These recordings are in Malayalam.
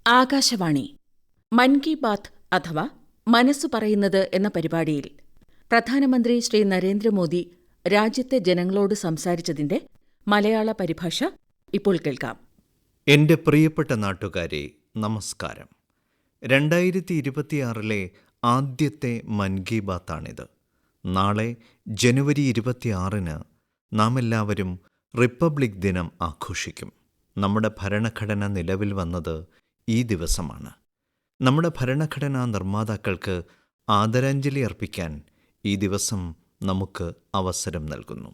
ആകാശവാണി മൻ കി ബാത്ത് അഥവാ മനസ്സു പറയുന്നത് എന്ന പരിപാടിയിൽ പ്രധാനമന്ത്രി ശ്രീ നരേന്ദ്രമോദി രാജ്യത്തെ ജനങ്ങളോട് സംസാരിച്ചതിന്റെ മലയാള പരിഭാഷ ഇപ്പോൾ കേൾക്കാം. എൻ്റെ പ്രിയപ്പെട്ട നാട്ടുകാരെ, നമസ്കാരം. 2026 ആദ്യത്തെ മൻ കി ബാത്താണിത്. നാളെ ജനുവരി 26 നാം എല്ലാവരും റിപ്പബ്ലിക് ദിനം ആഘോഷിക്കും. നമ്മുടെ ഭരണഘടന നിലവിൽ വന്നത് ഈ ദിവസമാണ്. നമ്മുടെ ഭരണഘടനാ നിർമ്മാതാക്കൾക്ക് ആദരാഞ്ജലി അർപ്പിക്കാൻ ഈ ദിവസം നമുക്ക് അവസരം നൽകുന്നു.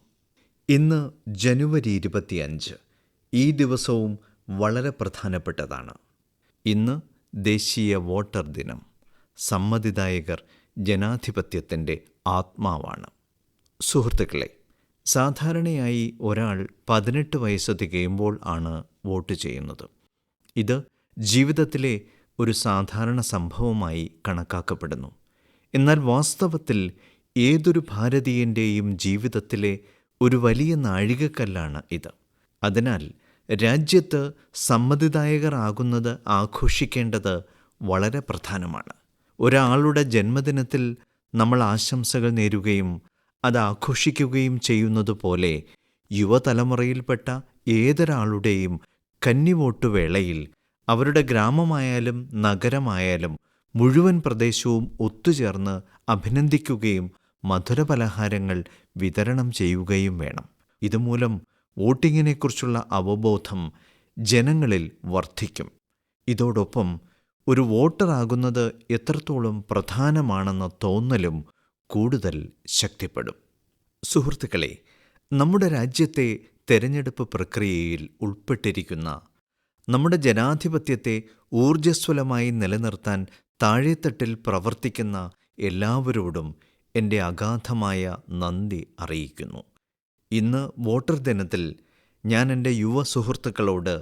ഇന്ന് ജനുവരി 25. ഈ ദിവസവും വളരെ പ്രധാനപ്പെട്ടതാണ്. ഇന്ന് ദേശീയ വോട്ടർ ദിനം. സമ്മതിദായകർ ജനാധിപത്യത്തിൻ്റെ ആത്മാവാണ്. സുഹൃത്തുക്കളെ, സാധാരണയായി ഒരാൾ 18 വയസ്സ് തികയുമ്പോൾ ആണ് വോട്ട് ചെയ്യുന്നത്. ഇത് ജീവിതത്തിലെ ഒരു സാധാരണ സംഭവമായി കണക്കാക്കപ്പെടുന്നു. എന്നാൽ വാസ്തവത്തിൽ ഏതൊരു ഭാരതീയൻ്റെയും ജീവിതത്തിലെ ഒരു വലിയ നാഴികക്കല്ലാണ് ഇത്. അതിനാൽ രാജ്യത്ത് സമ്മതിദായകർ ആകുന്നത് ആഘോഷിക്കേണ്ടത് വളരെ പ്രധാനമാണ്. ഒരാളുടെ ജന്മദിനത്തിൽ നമ്മൾ ആശംസകൾ നേരുകയും അത് ആഘോഷിക്കുകയും ചെയ്യുന്നതുപോലെ യുവതലമുറയിൽപ്പെട്ട ഏതൊരാളുടെയും കന്നിവോട്ട് വേളയിൽ അവരുടെ ഗ്രാമമായാലും നഗരമായാലും മുഴുവൻ പ്രദേശവും ഒത്തുചേർന്ന് അഭിനന്ദിക്കുകയും മധുരപലഹാരങ്ങൾ വിതരണം ചെയ്യുകയും വേണം. ഇതുമൂലം വോട്ടിങ്ങിനെക്കുറിച്ചുള്ള അവബോധം ജനങ്ങളിൽ വർദ്ധിക്കും. ഇതോടൊപ്പം ഒരു വോട്ടറാകുന്നത് എത്രത്തോളം പ്രധാനമാണെന്ന തോന്നലും കൂടുതൽ ശക്തിപ്പെടും. സുഹൃത്തുക്കളെ, നമ്മുടെ രാജ്യത്തെ തെരഞ്ഞെടുപ്പ് പ്രക്രിയയിൽ ഉൾപ്പെട്ടിരിക്കുന്ന നമ്മുടെ ജനാധിപത്യത്തെ ഊർജ്ജസ്വലമായി നിലനിർത്താൻ താഴെത്തട്ടിൽ പ്രവർത്തിക്കുന്ന എല്ലാവരോടും എൻ്റെ അഗാധമായ നന്ദി അറിയിക്കുന്നു. ഇന്ന് വോട്ടർ ദിനത്തിൽ ഞാൻ എൻ്റെ യുവ സുഹൃത്തുക്കളോട്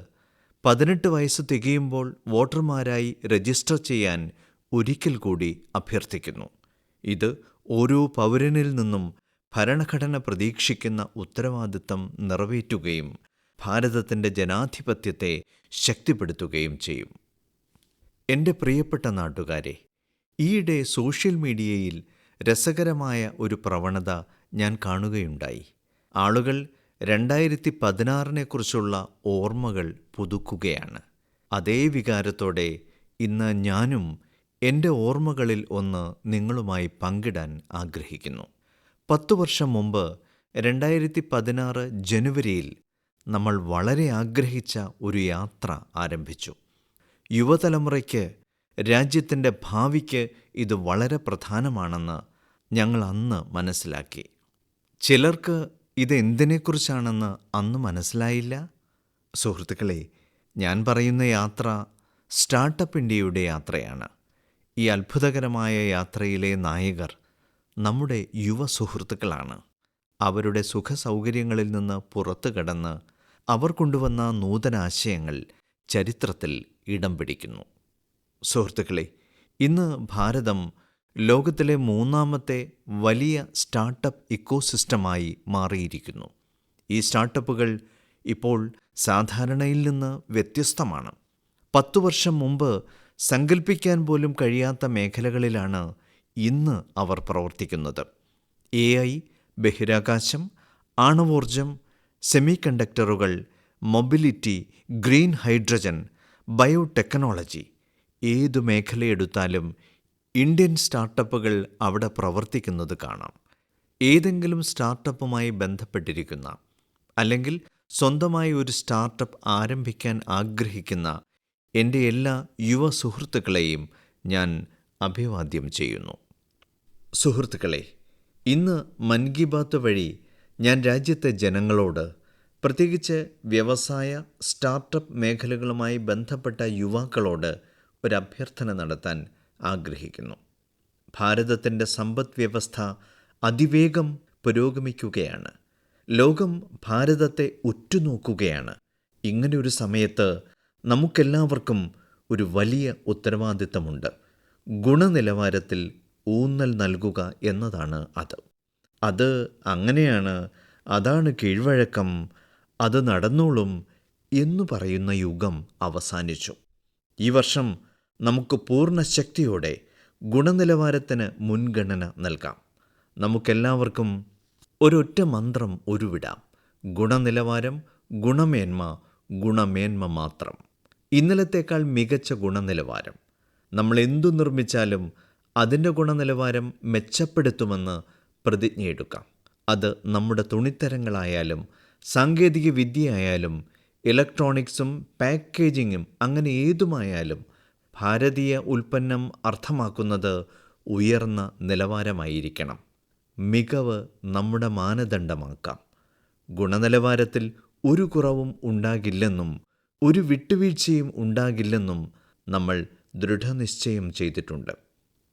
18 വയസ്സ് തികയുമ്പോൾ വോട്ടർമാരായി രജിസ്റ്റർ ചെയ്യാൻ ഒരിക്കൽ കൂടി അഭ്യർത്ഥിക്കുന്നു. ഇത് ഓരോ പൗരനിൽ നിന്നും ഭരണഘടന പ്രതീക്ഷിക്കുന്ന ഉത്തരവാദിത്തം നിറവേറ്റുകയും ഭാരതത്തിൻ്റെ ജനാധിപത്യത്തെ ശക്തിപ്പെടുത്തുകയും ചെയ്യും. എൻ്റെ പ്രിയപ്പെട്ട നാട്ടുകാരെ, ഈയിടെ സോഷ്യൽ മീഡിയയിൽ രസകരമായ ഒരു പ്രവണത ഞാൻ കാണുകയുണ്ടായി. ആളുകൾ 2016 ഓർമ്മകൾ പുതുക്കുകയാണ്. അതേ വികാരത്തോടെ ഇന്ന് ഞാനും എൻ്റെ ഓർമ്മകളിൽ ഒന്ന് നിങ്ങളുമായി പങ്കിടാൻ ആഗ്രഹിക്കുന്നു. 10 വർഷം മുമ്പ് 2016 ജനുവരിയിൽ നമ്മൾ വളരെ ആഗ്രഹിച്ച ഒരു യാത്ര ആരംഭിച്ചു. യുവതലമുറയ്ക്ക്, രാജ്യത്തിൻ്റെ ഭാവിക്ക് ഇത് വളരെ പ്രധാനമാണെന്ന് ഞങ്ങൾ അന്ന് മനസ്സിലാക്കി. ചിലർക്ക് ഇത് എന്തിനെക്കുറിച്ചാണെന്ന് അന്ന് മനസ്സിലായില്ല. സുഹൃത്തുക്കളെ, ഞാൻ പറയുന്ന യാത്ര സ്റ്റാർട്ടപ്പ് ഇന്ത്യയുടെ യാത്രയാണ്. ഈ അത്ഭുതകരമായ യാത്രയിലെ നായകർ നമ്മുടെ യുവ സുഹൃത്തുക്കളാണ്. അവരുടെ സുഖസൗകര്യങ്ങളിൽ നിന്ന് പുറത്തു കടന്ന് അവർ കൊണ്ടുവന്ന നൂതനാശയങ്ങൾ ചരിത്രത്തിൽ ഇടം പിടിക്കുന്നു. സുഹൃത്തുക്കളെ, ഇന്ന് ഭാരതം ലോകത്തിലെ 3ാമത്തെ വലിയ സ്റ്റാർട്ടപ്പ് ഇക്കോസിസ്റ്റമായി മാറിയിരിക്കുന്നു. ഈ സ്റ്റാർട്ടപ്പുകൾ ഇപ്പോൾ സാധാരണയിൽ നിന്ന് വ്യത്യസ്തമാണ്. 10 വർഷം മുമ്പ് സങ്കല്പിക്കാൻ പോലും കഴിയാത്ത മേഖലകളിലാണ് ഇന്ന് അവർ പ്രവർത്തിക്കുന്നത്. AI, ബഹിരാകാശം, ആണവോർജം, സെമി കണ്ടക്ടറുകൾ, മൊബിലിറ്റി, ഗ്രീൻ ഹൈഡ്രജൻ, ബയോടെക്നോളജി, ഏതു മേഖലയെടുത്താലും ഇന്ത്യൻ സ്റ്റാർട്ടപ്പുകൾ അവിടെ പ്രവർത്തിക്കുന്നത് കാണാം. ഏതെങ്കിലും സ്റ്റാർട്ടപ്പുമായി ബന്ധപ്പെട്ടിരിക്കുന്ന അല്ലെങ്കിൽ സ്വന്തമായി ഒരു സ്റ്റാർട്ടപ്പ് ആരംഭിക്കാൻ ആഗ്രഹിക്കുന്ന എൻ്റെ എല്ലാ യുവ സുഹൃത്തുക്കളെയും ഞാൻ അഭിവാദ്യം ചെയ്യുന്നു. സുഹൃത്തുക്കളെ, ഇന്ന് മൻ കി ബാത്ത് വഴി ഞാൻ രാജ്യത്തെ ജനങ്ങളോട്, പ്രത്യേകിച്ച് വ്യവസായ സ്റ്റാർട്ടപ്പ് മേഖലകളുമായി ബന്ധപ്പെട്ട യുവാക്കളോട് ഒരു അഭ്യർത്ഥന നടത്താൻ ആഗ്രഹിക്കുന്നു. ഭാരതത്തിൻ്റെ സമ്പദ് വ്യവസ്ഥ അതിവേഗം പുരോഗമിക്കുകയാണ്. ലോകം ഭാരതത്തെ ഉറ്റുനോക്കുകയാണ്. ഇങ്ങനെയൊരു സമയത്ത് നമുക്കെല്ലാവർക്കും ഒരു വലിയ ഉത്തരവാദിത്തമുണ്ട്. ഗുണനിലവാരത്തിൽ ഊന്നൽ നൽകുക എന്നതാണ് അത് അങ്ങനെയാണ്, അതാണ് കീഴ്വഴക്കം, അത് നടന്നോളും എന്നു പറയുന്ന യുഗം അവസാനിച്ചു. ഈ വർഷം നമുക്ക് പൂർണ്ണ ശക്തിയോടെ ഗുണനിലവാരത്തിന് മുൻഗണന നൽകാം. നമുക്കെല്ലാവർക്കും ഒരൊറ്റ മന്ത്രം ഉരുവിടാം: ഗുണനിലവാരം, ഗുണമേന്മ, ഗുണമേന്മ മാത്രം. ഇന്നലത്തേക്കാൾ മികച്ച ഗുണനിലവാരം. നമ്മൾ എന്തു നിർമ്മിച്ചാലും അതിൻ്റെ ഗുണനിലവാരം മെച്ചപ്പെടുത്തുമെന്ന് പ്രതിജ്ഞയെടുക്കാം. അത് നമ്മുടെ തുണിത്തരങ്ങളായാലും സാങ്കേതിക വിദ്യയായാലും ഇലക്ട്രോണിക്സും പാക്കേജിങ്ങും അങ്ങനെ ഏതുമായാലും ഭാരതീയ ഉൽപ്പന്നം അർത്ഥമാക്കുന്നത് ഉയർന്ന നിലവാരമായിരിക്കണം. മികവ് നമ്മുടെ മാനദണ്ഡമാക്കാം. ഗുണനിലവാരത്തിൽ ഒരു കുറവും ഉണ്ടാകില്ലെന്നും ഒരു വിട്ടുവീഴ്ചയും ഉണ്ടാകില്ലെന്നും നമ്മൾ ദൃഢനിശ്ചയം ചെയ്തിട്ടുണ്ട്.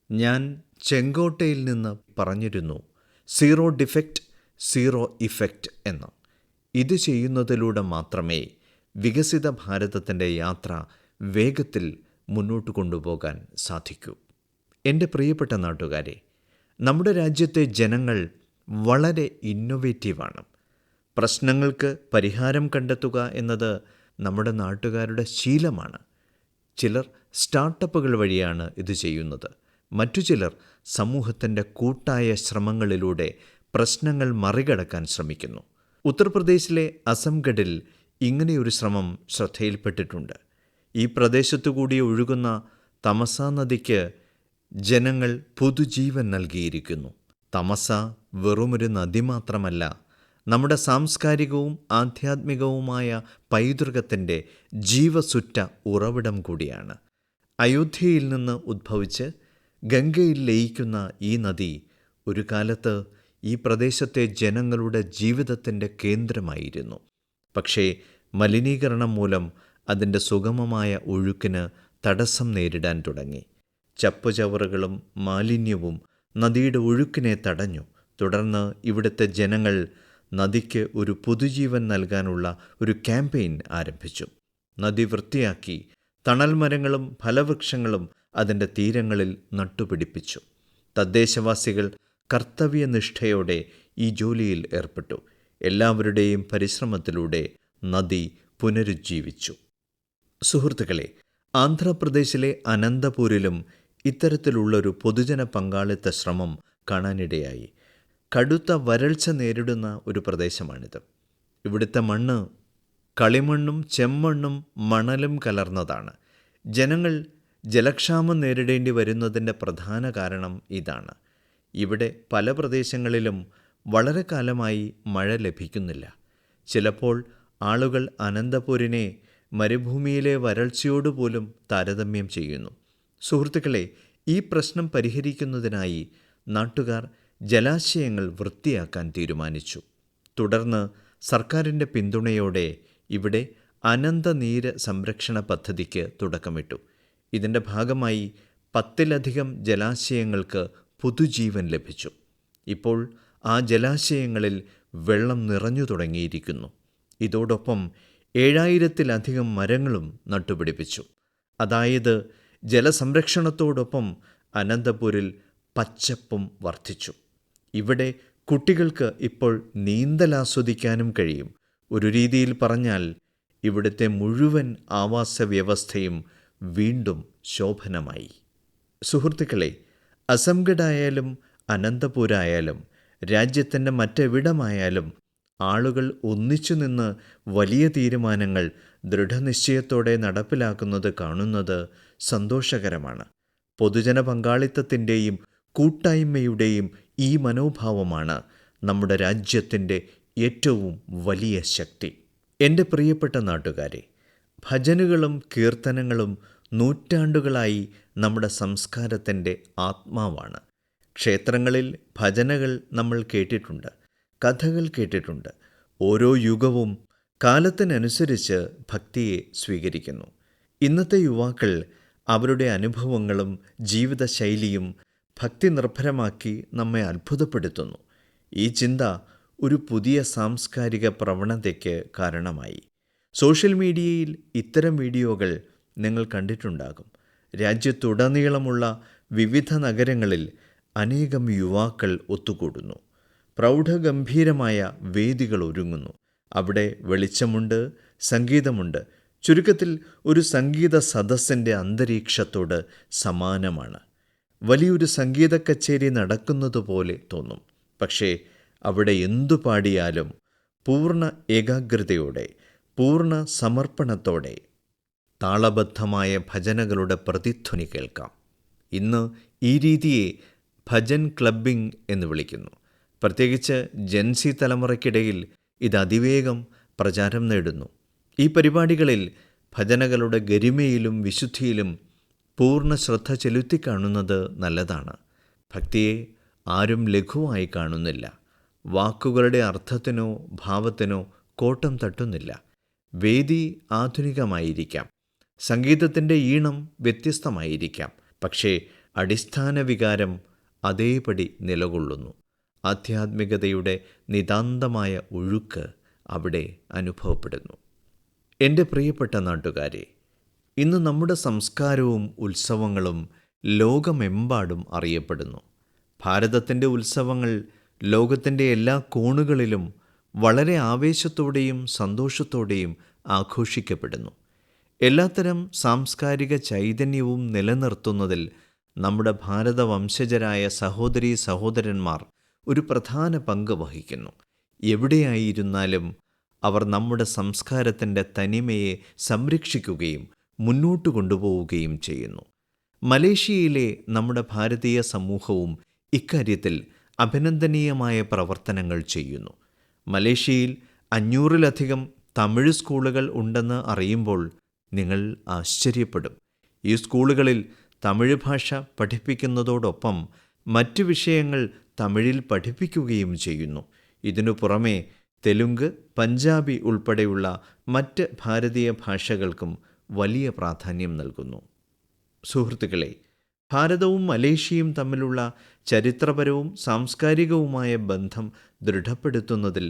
ഞാൻ ചെങ്കോട്ടയിൽ നിന്ന് പറഞ്ഞിരുന്നു, സീറോ ഡിഫെക്റ്റ്, സീറോ ഇഫക്റ്റ് എന്ന്. ഇത് ചെയ്യുന്നതിലൂടെ മാത്രമേ വികസിത ഭാരതത്തിൻ്റെ യാത്ര വേഗത്തിൽ മുന്നോട്ട് കൊണ്ടുപോകാൻ സാധിക്കൂ. എൻ്റെ പ്രിയപ്പെട്ട നാട്ടുകാരെ, നമ്മുടെ രാജ്യത്തെ ജനങ്ങൾ വളരെ ഇന്നൊവേറ്റീവാണ്. പ്രശ്നങ്ങൾക്ക് പരിഹാരം കണ്ടെത്തുക എന്നത് നമ്മുടെ നാട്ടുകാരുടെ ശീലമാണ്. ചിലർ സ്റ്റാർട്ടപ്പുകൾ വഴിയാണ് ഇത് ചെയ്യുന്നത്. മറ്റു ചിലർ സമൂഹത്തിൻ്റെ കൂട്ടായ ശ്രമങ്ങളിലൂടെ പ്രശ്നങ്ങൾ മറികടക്കാൻ ശ്രമിക്കുന്നു. ഉത്തർപ്രദേശിലെ അസംഗഡിൽ ഇങ്ങനെയൊരു ശ്രമം ശ്രദ്ധയിൽപ്പെട്ടിട്ടുണ്ട്. ഈ പ്രദേശത്തുകൂടി ഒഴുകുന്ന തമസ നദിക്ക് ജനങ്ങൾ പുതുജീവൻ നൽകിയിരിക്കുന്നു. തമസ വെറുമൊരു നദി മാത്രമല്ല, നമ്മുടെ സാംസ്കാരികവും ആധ്യാത്മികവുമായ പൈതൃകത്തിൻ്റെ ജീവസുറ്റ ഉറവിടം കൂടിയാണ്. അയോധ്യയിൽ നിന്ന് ഉദ്ഭവിച്ച് ഗംഗയിൽ ലയിക്കുന്ന ഈ നദി ഒരു കാലത്ത് ഈ പ്രദേശത്തെ ജനങ്ങളുടെ ജീവിതത്തിൻ്റെ കേന്ദ്രമായിരുന്നു. പക്ഷേ മലിനീകരണം മൂലം അതിൻ്റെ സുഗമമായ ഒഴുക്കിന് തടസ്സം നേരിടാൻ തുടങ്ങി. ചപ്പുചവറുകളും മാലിന്യവും നദിയുടെ ഒഴുക്കിനെ തടഞ്ഞു. തുടർന്ന് ഇവിടുത്തെ ജനങ്ങൾ നദിക്ക് ഒരു പുതുജീവൻ നൽകാനുള്ള ഒരു ക്യാമ്പയിൻ ആരംഭിച്ചു. നദി വൃത്തിയാക്കി തണൽ മരങ്ങളും ഫലവൃക്ഷങ്ങളും അതിൻ്റെ തീരങ്ങളിൽ നട്ടുപിടിപ്പിച്ചു. തദ്ദേശവാസികൾ കർത്തവ്യനിഷ്ഠയോടെ ഈ ജോലിയിൽ ഏർപ്പെട്ടു. എല്ലാവരുടെയും പരിശ്രമത്തിലൂടെ നദി പുനരുജ്ജീവിച്ചു. സുഹൃത്തുക്കളെ, ആന്ധ്രാപ്രദേശിലെ അനന്തപൂരിലും ഇത്തരത്തിലുള്ളൊരു പൊതുജന പങ്കാളിത്ത ശ്രമം കാണാനിടയായി. കടുത്ത വരൾച്ച നേരിടുന്ന ഒരു പ്രദേശമാണിത്. ഇവിടുത്തെ മണ്ണ് കളിമണ്ണും ചെമ്മണ്ണും മണലും കലർന്നതാണ്. ജനങ്ങൾ ജലക്ഷാമം നേരിടേണ്ടി വരുന്നതിൻ്റെ പ്രധാന കാരണം ഇതാണ്. ഇവിടെ പല പ്രദേശങ്ങളിലും വളരെ കാലമായി മഴ ലഭിക്കുന്നില്ല. ചിലപ്പോൾ ആളുകൾ അനന്തപൂരിനെ മരുഭൂമിയിലെ വരൾച്ചയോടുപോലും താരതമ്യം ചെയ്യുന്നു. സുഹൃത്തുക്കളെ, ഈ പ്രശ്നം പരിഹരിക്കുന്നതിനായി നാട്ടുകാർ ജലാശയങ്ങൾ വൃത്തിയാക്കാൻ തീരുമാനിച്ചു. തുടർന്ന് സർക്കാരിൻ്റെ പിന്തുണയോടെ ഇവിടെ അനന്തനീര് സംരക്ഷണ പദ്ധതിക്ക് തുടക്കമിട്ടു. ഇതിൻ്റെ ഭാഗമായി 10ലധികം ജലാശയങ്ങൾക്ക് പുതുജീവൻ ലഭിച്ചു. ഇപ്പോൾ ആ ജലാശയങ്ങളിൽ വെള്ളം നിറഞ്ഞു തുടങ്ങിയിരിക്കുന്നു. ഇതോടൊപ്പം 7000-ലധികം മരങ്ങളും നട്ടുപിടിപ്പിച്ചു. അതായത് ജലസംരക്ഷണത്തോടൊപ്പം അനന്തപൂരിൽ പച്ചപ്പും വർദ്ധിച്ചു. ഇവിടെ കുട്ടികൾക്ക് ഇപ്പോൾ നീന്തലാസ്വദിക്കാനും കഴിയും. ഒരു രീതിയിൽ പറഞ്ഞാൽ ഇവിടുത്തെ മുഴുവൻ ആവാസ വ്യവസ്ഥയും വീണ്ടും ശോഭനമായി. സുഹൃത്തുക്കളെ, അസംഗഡായാലും അനന്തപൂരായാലും രാജ്യത്തിൻ്റെ മറ്റെവിടമായാലും ആളുകൾ ഒന്നിച്ചു നിന്ന് വലിയ തീരുമാനങ്ങൾ ദൃഢനിശ്ചയത്തോടെ നടപ്പിലാക്കുന്നത് കാണുന്നത് സന്തോഷകരമാണ്. പൊതുജന പങ്കാളിത്തത്തിൻ്റെയും കൂട്ടായ്മയുടെയും ഈ മനോഭാവമാണ് നമ്മുടെ രാജ്യത്തിൻ്റെ ഏറ്റവും വലിയ ശക്തി. എൻ്റെ പ്രിയപ്പെട്ട നാട്ടുകാരെ, ഭജനുകളും കീർത്തനങ്ങളും നൂറ്റാണ്ടുകളായി നമ്മുടെ സംസ്കാരത്തിൻ്റെ ആത്മാവാണ്. ക്ഷേത്രങ്ങളിൽ ഭജനകൾ നമ്മൾ കേട്ടിട്ടുണ്ട്, കഥകൾ കേട്ടിട്ടുണ്ട്. ഓരോ യുഗവും കാലത്തിനനുസരിച്ച് ഭക്തിയെ സ്വീകരിക്കുന്നു. ഇന്നത്തെ യുവാക്കൾ അവരുടെ അനുഭവങ്ങളും ജീവിതശൈലിയും ഭക്തി നിർഭരമാക്കി നമ്മെ അത്ഭുതപ്പെടുത്തുന്നു. ഈ ചിന്ത ഒരു പുതിയ സാംസ്കാരിക പ്രവണതയ്ക്ക് കാരണമായി. സോഷ്യൽ മീഡിയയിൽ ഇത്തരം വീഡിയോകൾ നിങ്ങൾ കണ്ടിട്ടുണ്ടാകും. രാജ്യത്തുടനീളമുള്ള വിവിധ നഗരങ്ങളിൽ അനേകം യുവാക്കൾ ഒത്തുകൂടുന്നു. പ്രൗഢഗംഭീരമായ വേദികൾ ഒരുങ്ങുന്നു. അവിടെ വെളിച്ചമുണ്ട്, സംഗീതമുണ്ട്, ചുരുക്കത്തിൽ ഒരു സംഗീത സദസ്സിൻ്റെ അന്തരീക്ഷത്തോട് സമാനമാണ്. വലിയൊരു സംഗീത കച്ചേരി നടക്കുന്നതുപോലെ തോന്നും. പക്ഷേ അവിടെ എന്തു പാടിയാലും പൂർണ്ണ ഏകാഗ്രതയോടെ, പൂർണ്ണ സമർപ്പണത്തോടെ താളബദ്ധമായ ഭജനകളുടെ പ്രതിധ്വനി കേൾക്കാം. ഇന്ന് ഈ രീതിയെ ഭജൻ ക്ലബ്ബിംഗ് എന്ന് വിളിക്കുന്നു. പ്രത്യേകിച്ച് ജെൻസി തലമുറയ്ക്കിടയിൽ ഇത് അതിവേഗം പ്രചാരം നേടുന്നു. ഈ പരിപാടികളിൽ ഭജനകളുടെ ഗരിമയിലും വിശുദ്ധിയിലും പൂർണ്ണ ശ്രദ്ധ ചെലുത്തിക്കാണുന്നത് നല്ലതാണ്. ഭക്തിയെ ആരും ലഘുവായി കാണുന്നില്ല. വാക്കുകളുടെ അർത്ഥത്തിനോ ഭാവത്തിനോ കോട്ടം തട്ടുന്നില്ല. വേദി ആധുനികമായിരിക്കാം, സംഗീതത്തിൻ്റെ ഈണം വ്യത്യസ്തമായിരിക്കാം, പക്ഷേ അടിസ്ഥാന വികാരം അതേപടി നിലകൊള്ളുന്നു. ആധ്യാത്മികതയുടെ നിതാന്തമായ ഒഴുക്ക് അവിടെ അനുഭവപ്പെടുന്നു. എൻ്റെ പ്രിയപ്പെട്ട നാട്ടുകാരെ, ഇന്ന് നമ്മുടെ സംസ്കാരവും ഉത്സവങ്ങളും ലോകമെമ്പാടും അറിയപ്പെടുന്നു. ഭാരതത്തിൻ്റെ ഉത്സവങ്ങൾ ലോകത്തിൻ്റെ എല്ലാ കോണുകളിലും വളരെ ആവേശത്തോടെയും സന്തോഷത്തോടെയും ആഘോഷിക്കപ്പെടുന്നു. എല്ലാത്തരം സാംസ്കാരിക ചൈതന്യവും നിലനിർത്തുന്നതിൽ നമ്മുടെ ഭാരതവംശജരായ സഹോദരീ സഹോദരന്മാർ ഒരു പ്രധാന പങ്ക് വഹിക്കുന്നു. എവിടെയായിരുന്നാലും അവർ നമ്മുടെ സംസ്കാരത്തിൻ്റെ തനിമയെ സംരക്ഷിക്കുകയും മുന്നോട്ട് കൊണ്ടുപോവുകയും ചെയ്യുന്നു. മലേഷ്യയിലെ നമ്മുടെ ഭാരതീയ സമൂഹവും ഇക്കാര്യത്തിൽ അഭിനന്ദനീയമായ പ്രവർത്തനങ്ങൾ ചെയ്യുന്നു. മലേഷ്യയിൽ 500-ലധികം തമിഴ് സ്കൂളുകൾ ഉണ്ടെന്ന് അറിയുമ്പോൾ നിങ്ങൾ ആശ്ചര്യപ്പെടും. ഈ സ്കൂളുകളിൽ തമിഴ് ഭാഷ പഠിപ്പിക്കുന്നതോടൊപ്പം മറ്റു വിഷയങ്ങൾ തമിഴിൽ പഠിപ്പിക്കുകയും ചെയ്യുന്നു. ഇതിനു പുറമെ തെലുങ്ക്, പഞ്ചാബി ഉൾപ്പെടെയുള്ള മറ്റ് ഭാരതീയ ഭാഷകൾക്കും വലിയ പ്രാധാന്യം നൽകുന്നു. സുഹൃത്തുക്കളെ, ഭാരതവും മലേഷ്യയും തമ്മിലുള്ള ചരിത്രപരവും സാംസ്കാരികവുമായ ബന്ധം ദൃഢപ്പെടുത്തുന്നതിൽ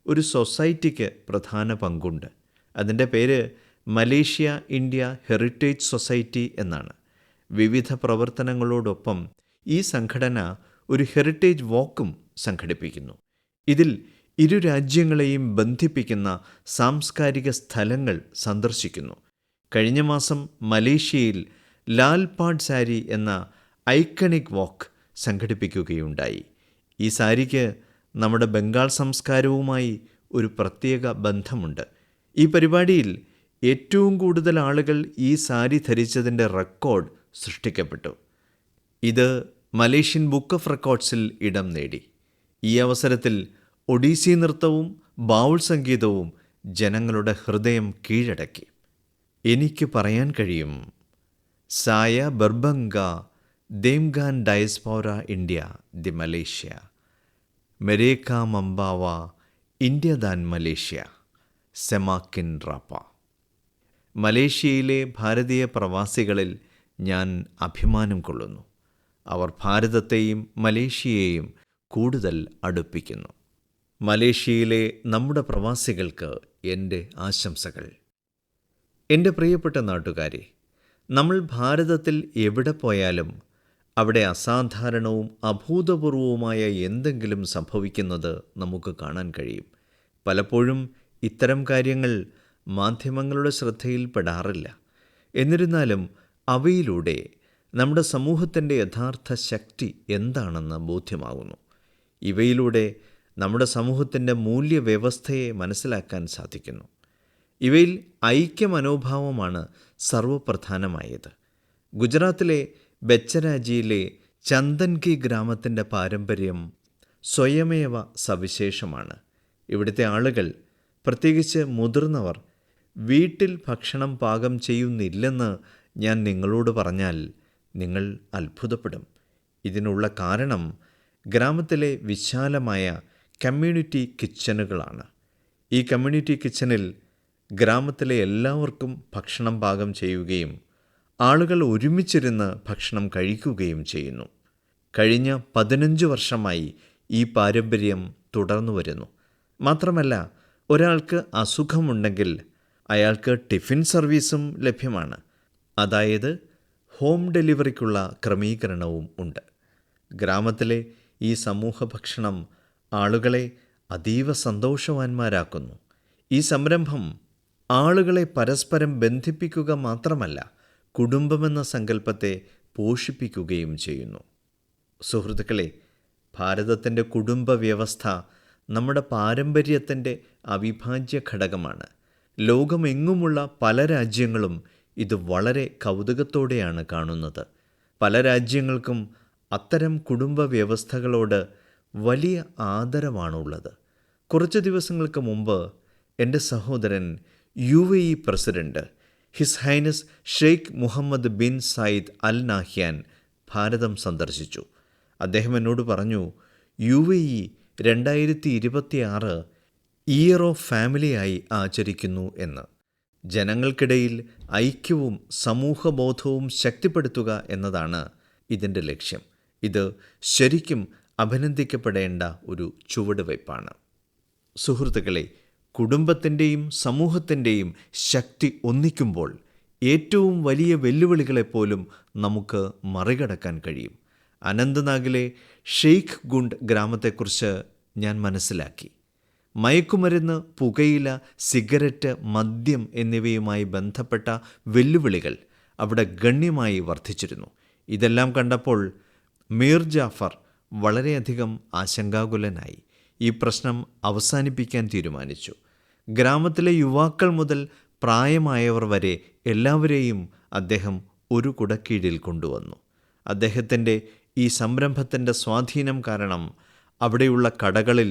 ഒരു സൊസൈറ്റിക്ക് പ്രധാന പങ്കുണ്ട്. അതിൻ്റെ പേര് മലേഷ്യ ഇന്ത്യ ഹെറിറ്റേജ് സൊസൈറ്റി എന്നാണ്. വിവിധ പ്രവർത്തനങ്ങളോടൊപ്പം ഈ സംഘടന ഒരു ഹെറിറ്റേജ് വാക്കും സംഘടിപ്പിക്കുന്നു. ഇതിൽ ഇരു രാജ്യങ്ങളെയും ബന്ധിപ്പിക്കുന്ന സാംസ്കാരിക സ്ഥലങ്ങൾ സന്ദർശിക്കുന്നു. കഴിഞ്ഞ മാസം മലേഷ്യയിൽ ലാൽ പാഡ് സാരി എന്ന ഐക്കണിക് വാക്ക് സംഘടിപ്പിക്കുകയുണ്ടായി. ഈ സാരിക്ക് നമ്മുടെ ബംഗാൾ സംസ്കാരവുമായി ഒരു പ്രത്യേക ബന്ധമുണ്ട്. ഈ പരിപാടിയിൽ ഏറ്റവും കൂടുതൽ ആളുകൾ ഈ സാരി ധരിച്ചതിൻ്റെ റെക്കോർഡ് സൃഷ്ടിക്കപ്പെട്ടു. ഇത് മലേഷ്യൻ ബുക്ക് ഓഫ് റെക്കോർഡ്സിൽ ഇടം നേടി. ഈ അവസരത്തിൽ ഒഡീസി നൃത്തവും ബാവുൾ സംഗീതവും ജനങ്ങളുടെ ഹൃദയം കീഴടക്കി. എനിക്ക് പറയാൻ കഴിയും, സായ ബർബംഗ ദേംഗാൻ ഡയസ്പോര ഇന്ത്യ ദി മലേഷ്യ മെരേക്ക മമ്പാവ ഇന്ത്യ ദാൻ മലേഷ്യ സെമാക്കിൻ റാപ്പ. മലേഷ്യയിലെ ഭാരതീയ പ്രവാസികളിൽ ഞാൻ അഭിമാനം കൊള്ളുന്നു. അവർ ഭാരതത്തെയും മലേഷ്യയെയും കൂടുതൽ അടുപ്പിക്കുന്നു. മലേഷ്യയിലെ നമ്മുടെ പ്രവാസികൾക്ക് എൻ്റെ ആശംസകൾ. എൻ്റെ പ്രിയപ്പെട്ട നാട്ടുകാരെ, നമ്മൾ ഭാരതത്തിൽ എവിടെ പോയാലും അവിടെ അസാധാരണവും അഭൂതപൂർവവുമായ എന്തെങ്കിലും സംഭവിക്കുന്നത് നമുക്ക് കാണാൻ കഴിയും. പലപ്പോഴും ഇത്തരം കാര്യങ്ങൾ മാധ്യമങ്ങളുടെ ശ്രദ്ധയിൽപ്പെടാറില്ല. എന്നിരുന്നാലും അവയിലൂടെ നമ്മുടെ സമൂഹത്തിൻ്റെ യഥാർത്ഥ ശക്തി എന്താണെന്ന് ബോധ്യമാകുന്നു. ഇവയിലൂടെ നമ്മുടെ സമൂഹത്തിൻ്റെ മൂല്യവ്യവസ്ഥയെ മനസ്സിലാക്കാൻ സാധിക്കുന്നു. ഇവയിൽ ഐക്യമനോഭാവമാണ് സർവപ്രധാനമായത്. ഗുജറാത്തിലെ ബെച്ചരാജിയിലെ ചന്ദൻകി ഗ്രാമത്തിൻ്റെ പാരമ്പര്യം സ്വയമേവ സവിശേഷമാണ്. ഇവിടുത്തെ ആളുകൾ, പ്രത്യേകിച്ച് മുതിർന്നവർ, വീട്ടിൽ ഭക്ഷണം പാകം ചെയ്യുന്നില്ലെന്ന് ഞാൻ നിങ്ങളോട് പറഞ്ഞാൽ നിങ്ങൾ അത്ഭുതപ്പെടും. ഇതിനുള്ള കാരണം ഗ്രാമത്തിലെ വിശാലമായ കമ്മ്യൂണിറ്റി കിച്ചനുകളാണ്. ഈ കമ്മ്യൂണിറ്റി കിച്ചണിൽ ഗ്രാമത്തിലെ എല്ലാവർക്കും ഭക്ഷണം പാകം ചെയ്യുകയും ആളുകൾ ഒരുമിച്ചിരുന്ന് ഭക്ഷണം കഴിക്കുകയും ചെയ്യുന്നു. കഴിഞ്ഞ 15 വർഷമായി ഈ പാരമ്പര്യം തുടർന്നു വരുന്നു. മാത്രമല്ല, ഒരാൾക്ക് അസുഖമുണ്ടെങ്കിൽ അയാൾക്ക് ടിഫിൻ സർവീസും ലഭ്യമാണ്. അതായത് ഹോം ഡെലിവറിക്കുള്ള ക്രമീകരണവും ഉണ്ട്. ഗ്രാമത്തിലെ ഈ സമൂഹ ഭക്ഷണം ആളുകളെ അതീവ സന്തോഷവാന്മാരാക്കുന്നു. ഈ സംരംഭം ആളുകളെ പരസ്പരം ബന്ധിപ്പിക്കുക മാത്രമല്ല, കുടുംബമെന്ന സങ്കല്പത്തെ പോഷിപ്പിക്കുകയും ചെയ്യുന്നു. സുഹൃത്തുക്കളെ, ഭാരതത്തിൻ്റെ കുടുംബ വ്യവസ്ഥ നമ്മുടെ പാരമ്പര്യത്തിൻ്റെ അവിഭാജ്യ ഘടകമാണ്. ലോകമെങ്ങുമുള്ള പല രാജ്യങ്ങളും ഇത് വളരെ കൗതുകത്തോടെയാണ് കാണുന്നത്. പല രാജ്യങ്ങൾക്കും അത്തരം കുടുംബ വ്യവസ്ഥകളോട് വലിയ ആദരവാണുള്ളത്. കുറച്ച് ദിവസങ്ങൾക്ക് മുമ്പ് എൻ്റെ സഹോദരൻ UAE president His Highness Sheikh Mohammed bin Zayed Al Nahyan ഭാരതം സന്ദർശിച്ചു. അദ്ദേഹം എന്നോട് പറഞ്ഞു, UAE 2026 ഇയർ ഓഫ് ഫാമിലിയായി ആചരിക്കുന്നു എന്ന്. ജനങ്ങൾക്കിടയിൽ ഐക്യവും സമൂഹബോധവും ശക്തിപ്പെടുത്തുക എന്നതാണ് ഇതിൻ്റെ ലക്ഷ്യം. ഇത് ശരിക്കും അഭിനന്ദിക്കപ്പെടേണ്ട ഒരു ചുവടുവയ്പ്പാണ്. സുഹൃത്തുക്കളെ, കുടുംബത്തിൻ്റെയും സമൂഹത്തിൻ്റെയും ശക്തി ഒന്നിക്കുമ്പോൾ ഏറ്റവും വലിയ വെല്ലുവിളികളെപ്പോലും നമുക്ക് മറികടക്കാൻ കഴിയും. അനന്ത്നാഗിലെ ഷെയ്ഖ് ഗുണ്ട് ഗ്രാമത്തെക്കുറിച്ച് ഞാൻ മനസ്സിലാക്കി. മയക്കുമരുന്ന്, പുകയില, സിഗരറ്റ്, മദ്യം എന്നിവയുമായി ബന്ധപ്പെട്ട വെല്ലുവിളികൾ അവിടെ ഗണ്യമായി വർദ്ധിച്ചിരുന്നു. ഇതെല്ലാം കണ്ടപ്പോൾ മീർ ജാഫർ വളരെയധികം ആശങ്കാകുലനായി. ഈ പ്രശ്നം അവസാനിപ്പിക്കാൻ തീരുമാനിച്ചു. ഗ്രാമത്തിലെ യുവാക്കൾ മുതൽ പ്രായമായവർ വരെ എല്ലാവരെയും അദ്ദേഹം ഒരു കുടക്കീഴിൽ കൊണ്ടുവന്നു. അദ്ദേഹത്തിൻ്റെ ഈ സംരംഭത്തിൻ്റെ സ്വാധീനം കാരണം അവിടെയുള്ള കടകളിൽ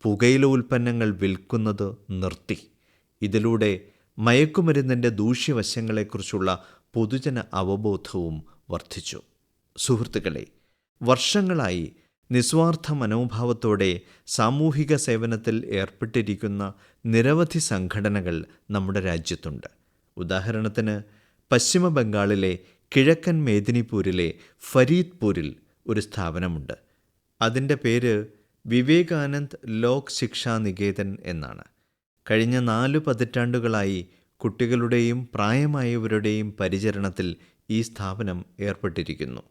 പുകയില ഉൽപ്പന്നങ്ങൾ വിൽക്കുന്നത് നിർത്തി. ഇതിലൂടെ മയക്കുമരുന്നിൻ്റെ ദൂഷ്യവശങ്ങളെക്കുറിച്ചുള്ള പൊതുജന അവബോധവും വർദ്ധിച്ചു. സുഹൃത്തുക്കളെ, വർഷങ്ങളായി നിസ്വാർത്ഥ മനോഭാവത്തോടെ സാമൂഹിക സേവനത്തിൽ ഏർപ്പെട്ടിരിക്കുന്ന നിരവധി സംഘടനകൾ നമ്മുടെ രാജ്യത്തുണ്ട്. ഉദാഹരണത്തിന്, പശ്ചിമ ബംഗാളിലെ കിഴക്കൻ മേദിനിപൂരിലെ ഫരീദ്പൂരിൽ ഒരു സ്ഥാപനമുണ്ട്. അതിൻ്റെ പേര് വിവേകാനന്ദ് ലോക് ശിക്ഷാ നികേതൻ എന്നാണ്. കഴിഞ്ഞ 4 പതിറ്റാണ്ടുകളായി കുട്ടികളുടെയും പ്രായമായവരുടെയും പരിചരണത്തിൽ ഈ സ്ഥാപനം ഏർപ്പെട്ടിരിക്കുന്നു.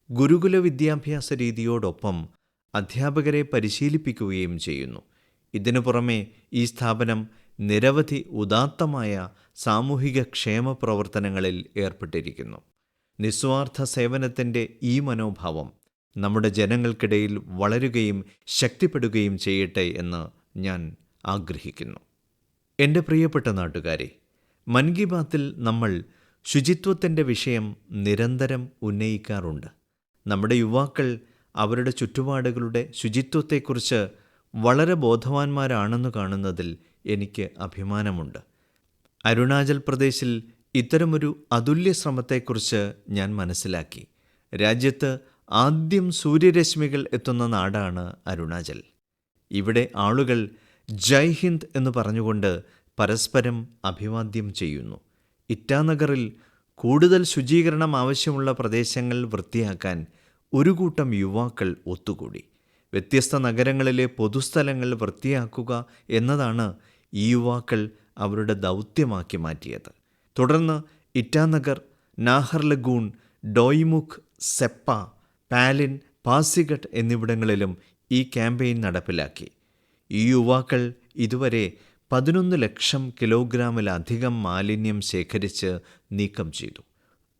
ഗുരുകുല വിദ്യാഭ്യാസ രീതിയോടൊപ്പം അധ്യാപകരെ പരിശീലിപ്പിക്കുകയും ചെയ്യുന്നു. ഇതിനു പുറമെ ഈ സ്ഥാപനം നിരവധി ഉദാത്തമായ സാമൂഹിക ക്ഷേമ പ്രവർത്തനങ്ങളിൽ ഏർപ്പെട്ടിരിക്കുന്നു. നിസ്വാർത്ഥ സേവനത്തിൻ്റെ ഈ മനോഭാവം നമ്മുടെ ജനങ്ങൾക്കിടയിൽ വളരുകയും ശക്തിപ്പെടുകയും ചെയ്യട്ടെ എന്ന് ഞാൻ ആഗ്രഹിക്കുന്നു. എൻ്റെ പ്രിയപ്പെട്ട നാട്ടുകാരെ, മൻ കി ബാത്തിൽ നമ്മൾ ശുചിത്വത്തിൻ്റെ വിഷയം നിരന്തരം ഉന്നയിക്കാറുണ്ട്. നമ്മുടെ യുവാക്കൾ അവരുടെ ചുറ്റുപാടുകളുടെ ശുചിത്വത്തെക്കുറിച്ച് വളരെ ബോധവാന്മാരാണെന്ന് കാണുന്നതിൽ എനിക്ക് അഭിമാനമുണ്ട്. അരുണാചൽ പ്രദേശിൽ ഇത്തരമൊരു അതുല്യ ശ്രമത്തെക്കുറിച്ച് ഞാൻ മനസ്സിലാക്കി. രാജ്യത്ത് ആദ്യം സൂര്യരശ്മികൾ എത്തുന്ന നാടാണ് അരുണാചൽ. ഇവിടെ ആളുകൾ ജയ് ഹിന്ദ് എന്ന് പറഞ്ഞുകൊണ്ട് പരസ്പരം അഭിവാദ്യം ചെയ്യുന്നു. ഇറ്റാനഗറിൽ കൂടുതൽ ശുചീകരണം ആവശ്യമുള്ള പ്രദേശങ്ങൾ വൃത്തിയാക്കാൻ ഒരു കൂട്ടം യുവാക്കൾ ഒത്തുകൂടി. വ്യത്യസ്ത നഗരങ്ങളിലെ പൊതുസ്ഥലങ്ങൾ വൃത്തിയാക്കുക എന്നതാണ് ഈ യുവാക്കൾ അവരുടെ ദൗത്യമാക്കി മാറ്റിയത്. തുടർന്ന് ഇറ്റാനഗർ, നാഹർലഗൂൺ, ഡോയ്മുഖ്, സെപ്പ, പാലിൻ, പാസിഘട്ട് എന്നിവിടങ്ങളിലും ഈ ക്യാമ്പയിൻ നടപ്പിലാക്കി. ഈ യുവാക്കൾ ഇതുവരെ 11 ലക്ഷം കിലോഗ്രാമിലധികം മാലിന്യം ശേഖരിച്ച് നീക്കം ചെയ്തു.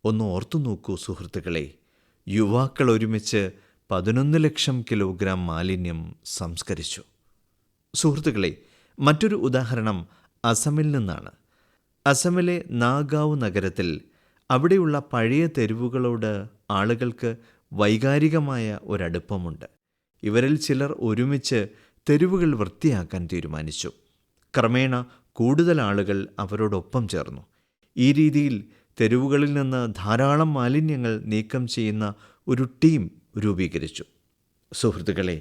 ഒന്ന് ഓർത്തു നോക്കൂ സുഹൃത്തുക്കളെ, യുവാക്കൾ ഒരുമിച്ച് 11 ലക്ഷം കിലോഗ്രാം മാലിന്യം സംസ്കരിച്ചു. സുഹൃത്തുക്കളെ, മറ്റൊരു ഉദാഹരണം അസമിൽ നിന്നാണ്. അസമിലെ നാഗാവ് നഗരത്തിൽ അവിടെയുള്ള പഴയ തെരുവുകളോട് ആളുകൾക്ക് വൈകാരികമായ ഒരടുപ്പമുണ്ട്. ഇവരിൽ ചിലർ ഒരുമിച്ച് തെരുവുകൾ വൃത്തിയാക്കാൻ തീരുമാനിച്ചു. ക്രമേണ കൂടുതൽ ആളുകൾ അവരോടൊപ്പം ചേർന്നു. ഈ രീതിയിൽ തെരുവുകളിൽ നിന്ന് ധാരാളം മാലിന്യങ്ങൾ നീക്കം ചെയ്യുന്ന ഒരു ടീം രൂപീകരിച്ചു. സുഹൃത്തുക്കളെ,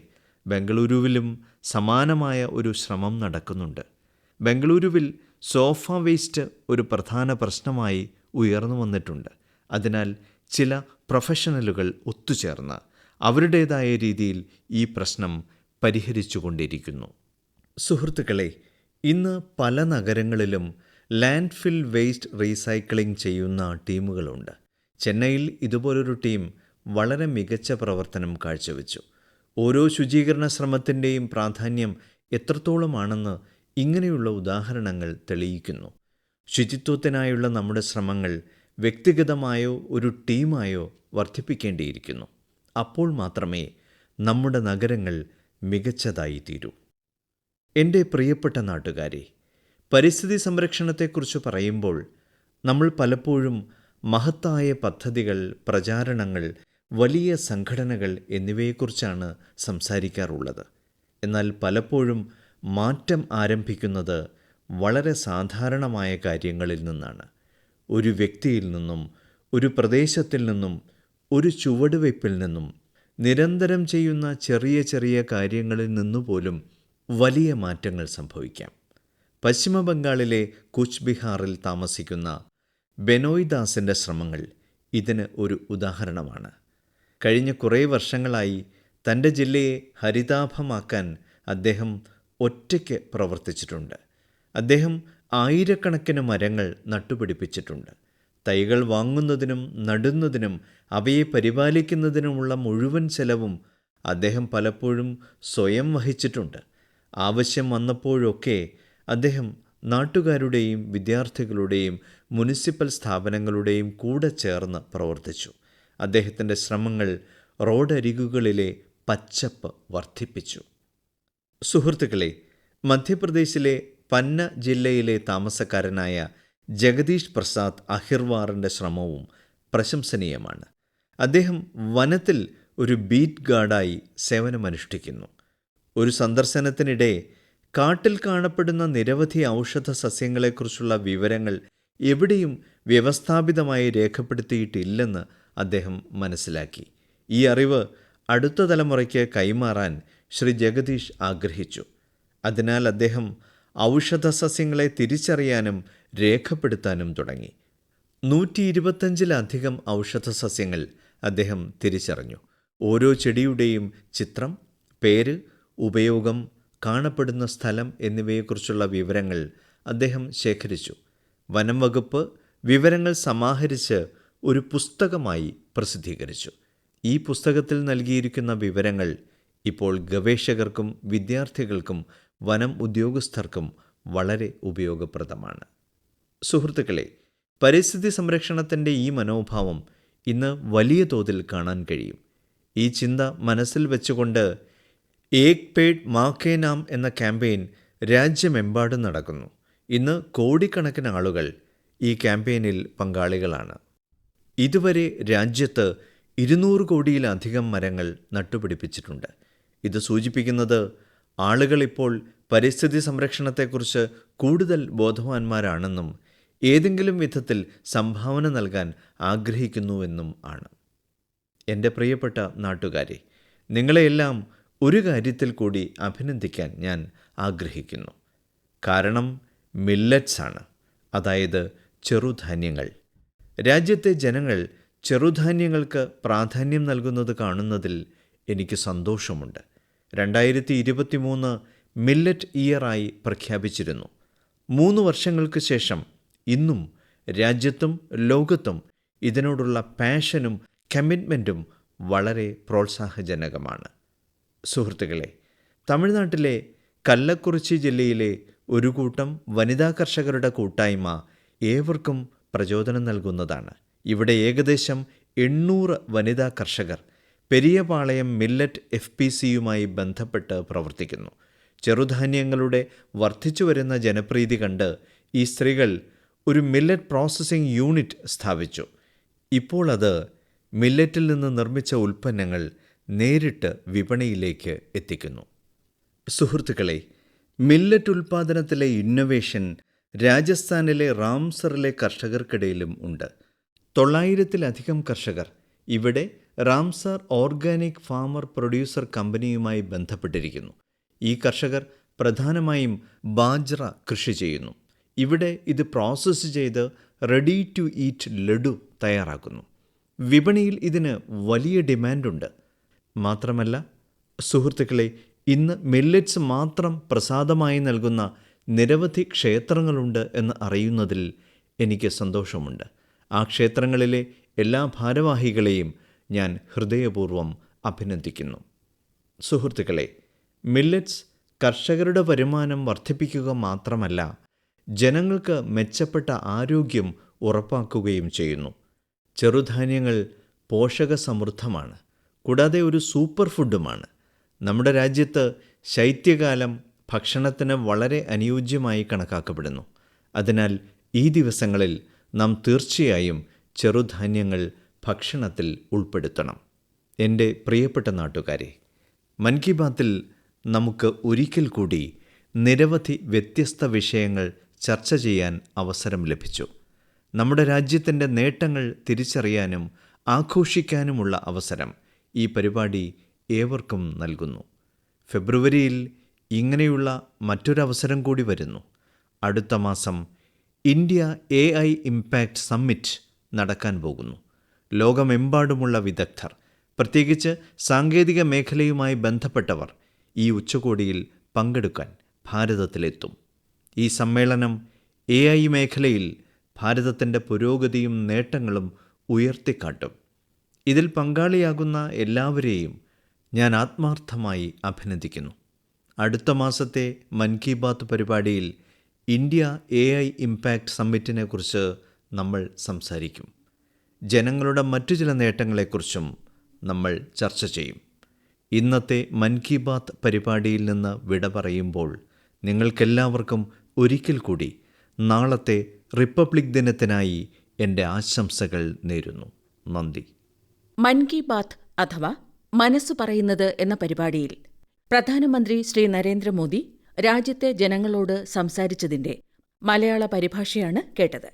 ബംഗളൂരുവിലും സമാനമായ ഒരു ശ്രമം നടക്കുന്നുണ്ട്. ബംഗളൂരുവിൽ സോഫ വേസ്റ്റ് ഒരു പ്രധാന പ്രശ്നമായി ഉയർന്നു വന്നിട്ടുണ്ട്. അതിനാൽ ചില പ്രൊഫഷണലുകൾ ഒത്തുചേർന്ന് അവരുടേതായ രീതിയിൽ ഈ പ്രശ്നം പരിഹരിച്ചുകൊണ്ടിരിക്കുന്നു. സുഹൃത്തുക്കളെ, ഇന്ന് പല നഗരങ്ങളിലും ലാൻഡ് ഫിൽ വേസ്റ്റ് റീസൈക്ലിംഗ് ചെയ്യുന്ന ടീമുകളുണ്ട്. ചെന്നൈയിൽ ഇതുപോലൊരു ടീം വളരെ മികച്ച പ്രവർത്തനം കാഴ്ചവെച്ചു. ഓരോ ശുചീകരണ ശ്രമത്തിൻ്റെയും പ്രാധാന്യം എത്രത്തോളമാണെന്ന് ഇങ്ങനെയുള്ള ഉദാഹരണങ്ങൾ തെളിയിക്കുന്നു. ശുചിത്വത്തിനായുള്ള നമ്മുടെ ശ്രമങ്ങൾ വ്യക്തിഗതമായോ ഒരു ടീമായോ വർദ്ധിപ്പിക്കേണ്ടിയിരിക്കുന്നു. അപ്പോൾ മാത്രമേ നമ്മുടെ നഗരങ്ങൾ മികച്ചതായി തീരൂ. എൻ്റെ പ്രിയപ്പെട്ട നാട്ടുകാരെ, പരിസ്ഥിതി സംരക്ഷണത്തെക്കുറിച്ച് പറയുമ്പോൾ നമ്മൾ പലപ്പോഴും മഹത്തായ പദ്ധതികൾ, പ്രചാരണങ്ങൾ, വലിയ സംഘടനകൾ എന്നിവയെക്കുറിച്ചാണ് സംസാരിക്കാറുള്ളത്. എന്നാൽ പലപ്പോഴും മാറ്റം ആരംഭിക്കുന്നത് വളരെ സാധാരണമായ കാര്യങ്ങളിൽ നിന്നാണ്. ഒരു വ്യക്തിയിൽ നിന്നും, ഒരു പ്രദേശത്തിൽ നിന്നും, ഒരു ചുവടുവയ്പ്പിൽ നിന്നും, നിരന്തരം ചെയ്യുന്ന ചെറിയ ചെറിയ കാര്യങ്ങളിൽ നിന്നുപോലും വലിയ മാറ്റങ്ങൾ സംഭവിക്കാം. പശ്ചിമ ബംഗാളിലെ കൂച്ച് ബിഹാറിൽ താമസിക്കുന്ന ബെനോയ് ദാസിൻ്റെ ശ്രമങ്ങൾ ഇതിന് ഒരു ഉദാഹരണമാണ്. കഴിഞ്ഞ കുറേ വർഷങ്ങളായി തൻ്റെ ജില്ലയെ ഹരിതാഭമാക്കാൻ അദ്ദേഹം ഒറ്റയ്ക്ക് പ്രവർത്തിച്ചിട്ടുണ്ട്. അദ്ദേഹം ആയിരക്കണക്കിന് മരങ്ങൾ നട്ടുപിടിപ്പിച്ചിട്ടുണ്ട്. തൈകൾ വാങ്ങുന്നതിനും നടുന്നതിനും അവയെ പരിപാലിക്കുന്നതിനുമുള്ള മുഴുവൻ ചെലവും അദ്ദേഹം പലപ്പോഴും സ്വയം വഹിച്ചിട്ടുണ്ട്. ആവശ്യം വന്നപ്പോഴൊക്കെ അദ്ദേഹം നാട്ടുകാരുടെയും വിദ്യാർത്ഥികളുടെയും മുനിസിപ്പൽ സ്ഥാപനങ്ങളുടെയും കൂടെ ചേർന്ന് പ്രവർത്തിച്ചു. അദ്ദേഹത്തിൻ്റെ ശ്രമങ്ങൾ റോഡരികുകളിലെ പച്ചപ്പ് വർദ്ധിപ്പിച്ചു. സുഹൃത്തുക്കളെ, മധ്യപ്രദേശിലെ പന്ന ജില്ലയിലെ താമസക്കാരനായ ജഗദീഷ് പ്രസാദ് അഹിർവാറിൻ്റെ ശ്രമവും പ്രശംസനീയമാണ്. അദ്ദേഹം വനത്തിൽ ഒരു ബീറ്റ് ഗാർഡായി സേവനമനുഷ്ഠിക്കുന്നു. ഒരു സന്ദർശനത്തിനിടെ കാട്ടിൽ കാണപ്പെടുന്ന നിരവധി ഔഷധ സസ്യങ്ങളെക്കുറിച്ചുള്ള വിവരങ്ങൾ എവിടെയും വ്യവസ്ഥാപിതമായി രേഖപ്പെടുത്തിയിട്ടില്ലെന്ന് അദ്ദേഹം മനസ്സിലാക്കി. ഈ അറിവ് അടുത്ത തലമുറയ്ക്ക് കൈമാറാൻ ശ്രീ ജഗദീഷ് ആഗ്രഹിച്ചു. അതിനാൽ അദ്ദേഹം ഔഷധ സസ്യങ്ങളെ തിരിച്ചറിയാനും രേഖപ്പെടുത്താനും തുടങ്ങി. 125-ലധികം ഔഷധ സസ്യങ്ങൾ അദ്ദേഹം തിരിച്ചറിഞ്ഞു. ഓരോ ചെടിയുടെയും ചിത്രം, പേര്, ഉപയോഗം, കാണപ്പെടുന്ന സ്ഥലം എന്നിവയെക്കുറിച്ചുള്ള വിവരങ്ങൾ അദ്ദേഹം ശേഖരിച്ചു. വനം വകുപ്പ് വിവരങ്ങൾ സമാഹരിച്ച് ഒരു പുസ്തകമായി പ്രസിദ്ധീകരിച്ചു. ഈ പുസ്തകത്തിൽ നൽകിയിരിക്കുന്ന വിവരങ്ങൾ ഇപ്പോൾ ഗവേഷകർക്കും വിദ്യാർത്ഥികൾക്കും വനം ഉദ്യോഗസ്ഥർക്കും വളരെ ഉപയോഗപ്രദമാണ്. സുഹൃത്തുക്കളെ, പരിസ്ഥിതി സംരക്ഷണത്തിൻ്റെ ഈ മനോഭാവം ഇന്ന് വലിയ തോതിൽ കാണാൻ കഴിയും. ഈ ചിന്ത മനസ്സിൽ വെച്ചുകൊണ്ട് ഏക് പേഡ് മാ കെ നാം എന്ന ക്യാമ്പയിൻ രാജ്യമെമ്പാടും നടക്കുന്നു. ഇന്ന് കോടിക്കണക്കിന് ആളുകൾ ഈ ക്യാമ്പയിനിൽ പങ്കാളികളാണ്. ഇതുവരെ രാജ്യത്ത് 200 കോടിയിലധികം മരങ്ങൾ നട്ടുപിടിപ്പിച്ചിട്ടുണ്ട്. ഇത് സൂചിപ്പിക്കുന്നത് ആളുകൾ ഇപ്പോൾ പരിസ്ഥിതി സംരക്ഷണത്തെക്കുറിച്ച് കൂടുതൽ ബോധവാന്മാരാണെന്നും ഏതെങ്കിലും വിധത്തിൽ സംഭാവന നൽകാൻ ആഗ്രഹിക്കുന്നുവെന്നും ആണ്. എൻ്റെ പ്രിയപ്പെട്ട നാട്ടുകാരെ, നിങ്ങളെയെല്ലാം ഒരു കാര്യത്തിൽ കൂടി അഭിനന്ദിക്കാൻ ഞാൻ ആഗ്രഹിക്കുന്നു. കാരണം മില്ലറ്റ്സ് ആണ്, അതായത് ചെറുധാന്യങ്ങൾ. രാജ്യത്തെ ജനങ്ങൾ ചെറുധാന്യങ്ങൾക്ക് പ്രാധാന്യം നൽകുന്നത് കാണുന്നതിൽ എനിക്ക് സന്തോഷമുണ്ട്. 2023 മില്ലറ്റ് ഇയറായി പ്രഖ്യാപിച്ചിരുന്നു. 3 വർഷങ്ങൾക്ക് ശേഷം ഇന്നും രാജ്യത്തും ലോകത്തും ഇതിനോടുള്ള പാഷനും കമ്മിറ്റ്മെൻറ്റും വളരെ പ്രോത്സാഹജനകമാണ്. സുഹൃത്തുക്കളെ, തമിഴ്നാട്ടിലെ കല്ലക്കുറിച്ചി ജില്ലയിലെ ഒരു കൂട്ടം വനിതാ കർഷകരുടെ കൂട്ടായ്മ ഏവർക്കും പ്രചോദനം നൽകുന്നതാണ്. ഇവിടെ ഏകദേശം 800 വനിതാ കർഷകർ പെരിയപാളയം മില്ലറ്റ് FPCയുമായി ബന്ധപ്പെട്ട് പ്രവർത്തിക്കുന്നു. ചെറുധാന്യങ്ങളുടെ വർദ്ധിച്ചുവരുന്ന ജനപ്രീതി കണ്ട് ഈ സ്ത്രീകൾ ഒരു മില്ലറ്റ് പ്രോസസ്സിംഗ് യൂണിറ്റ് സ്ഥാപിച്ചു. ഇപ്പോൾ അത് മില്ലറ്റിൽ നിന്ന് നിർമ്മിച്ച ഉൽപ്പന്നങ്ങൾ നേരിട്ട് വിപണിയിലേക്ക് എത്തിക്കുന്നു. സുഹൃത്തുക്കളെ, മില്ലറ്റ് ഉൽപ്പാദനത്തിലെ ഇന്നൊവേഷൻ രാജസ്ഥാനിലെ റാംസറിലെ കർഷകർക്കിടയിലും ഉണ്ട്. 900-ലധികം കർഷകർ ഇവിടെ റാംസർ ഓർഗാനിക് ഫാമർ പ്രൊഡ്യൂസർ കമ്പനിയുമായി ബന്ധപ്പെട്ടിരിക്കുന്നു. ഈ കർഷകർ പ്രധാനമായും ബാജ്ര കൃഷി ചെയ്യുന്നു. ഇവിടെ ഇത് പ്രോസസ്സ് ചെയ്ത് റെഡി ടു ഈറ്റ് ലഡു തയ്യാറാക്കുന്നു. വിപണിയിൽ ഇതിന് വലിയ ഡിമാൻഡുണ്ട്. മാത്രമല്ല സുഹൃത്തുക്കളെ, ഇന്ന് മില്ലറ്റ്സ് മാത്രം പ്രസാദമായി നൽകുന്ന നിരവധി ക്ഷേത്രങ്ങളുണ്ട് എന്ന് അറിയുന്നതിൽ എനിക്ക് സന്തോഷമുണ്ട്. ആ ക്ഷേത്രങ്ങളിലെ എല്ലാ ഭാരവാഹികളെയും ഞാൻ ഹൃദയപൂർവ്വം അഭിനന്ദിക്കുന്നു. സുഹൃത്തുക്കളെ, മില്ലറ്റ്സ് കർഷകരുടെ വരുമാനം വർദ്ധിപ്പിക്കുക മാത്രമല്ല, ജനങ്ങൾക്ക് മെച്ചപ്പെട്ട ആരോഗ്യം ഉറപ്പാക്കുകയും ചെയ്യുന്നു. ചെറുധാന്യങ്ങൾ പോഷകസമൃദ്ധമാണ്, കൂടാതെ ഒരു സൂപ്പർ ഫുഡുമാണ്. നമ്മുടെ രാജ്യത്ത് ശൈത്യകാലം ഭക്ഷണത്തിന് വളരെ അനുയോജ്യമായി കണക്കാക്കപ്പെടുന്നു. അതിനാൽ ഈ ദിവസങ്ങളിൽ നാം തീർച്ചയായും ചെറുധാന്യങ്ങൾ ഭക്ഷണത്തിൽ ഉൾപ്പെടുത്തണം. എൻ്റെ പ്രിയപ്പെട്ട നാട്ടുകാരെ, മൻ കി ബാത്തിൽ നമുക്ക് ഒരിക്കൽ കൂടി നിരവധി വ്യത്യസ്ത വിഷയങ്ങൾ ചർച്ച ചെയ്യാൻ അവസരം ലഭിച്ചു. നമ്മുടെ രാജ്യത്തിൻ്റെ നേട്ടങ്ങൾ തിരിച്ചറിയാനും ആഘോഷിക്കാനുമുള്ള അവസരം ഈ പരിപാടി ഏവർക്കും നൽകുന്നു. ഫെബ്രുവരിയിൽ ഇങ്ങനെയുള്ള മറ്റൊരവസരം കൂടി വരുന്നു. അടുത്ത മാസം ഇന്ത്യ AI ഇമ്പാക്റ്റ് സമ്മിറ്റ് നടക്കാൻ പോകുന്നു. ലോകമെമ്പാടുമുള്ള വിദഗ്ധർ, പ്രത്യേകിച്ച് സാങ്കേതിക മേഖലയുമായി ബന്ധപ്പെട്ടവർ ഈ ഉച്ചകോടിയിൽ പങ്കെടുക്കാൻ ഭാരതത്തിലെത്തും. ഈ സമ്മേളനം AI മേഖലയിൽ ഭാരതത്തിൻ്റെ പുരോഗതിയും നേട്ടങ്ങളും ഉയർത്തിക്കാട്ടും. ഇതിൽ പങ്കാളിയാകുന്ന എല്ലാവരെയും ഞാൻ ആത്മാർത്ഥമായി അഭിനന്ദിക്കുന്നു. അടുത്ത മാസത്തെ മൻ കി ബാത്ത് പരിപാടിയിൽ ഇന്ത്യ AI ഇമ്പാക്റ്റ് സമ്മിറ്റിനെക്കുറിച്ച് നമ്മൾ സംസാരിക്കും. ജനങ്ങളുടെ മറ്റു ചില നേട്ടങ്ങളെക്കുറിച്ചും നമ്മൾ ചർച്ച ചെയ്യും. ഇന്നത്തെ മൻ കി ബാത്ത് പരിപാടിയിൽ നിന്ന് വിട പറയുമ്പോൾ നിങ്ങൾക്കെല്ലാവർക്കും ഒരിക്കൽ കൂടി നാളത്തെ റിപ്പബ്ലിക് ദിനത്തിനായി എൻ്റെ ആശംസകൾ നേരുന്നു. നന്ദി. മൻ കി ബാത്ത് അഥവാ മനസ്സു പറയുന്നത് എന്ന പരിപാടിയിൽ പ്രധാനമന്ത്രി ശ്രീ നരേന്ദ്രമോദി രാജ്യത്തെ ജനങ്ങളോട് സംസാരിച്ചതിന്റെ മലയാള പരിഭാഷയാണ് കേട്ടത്.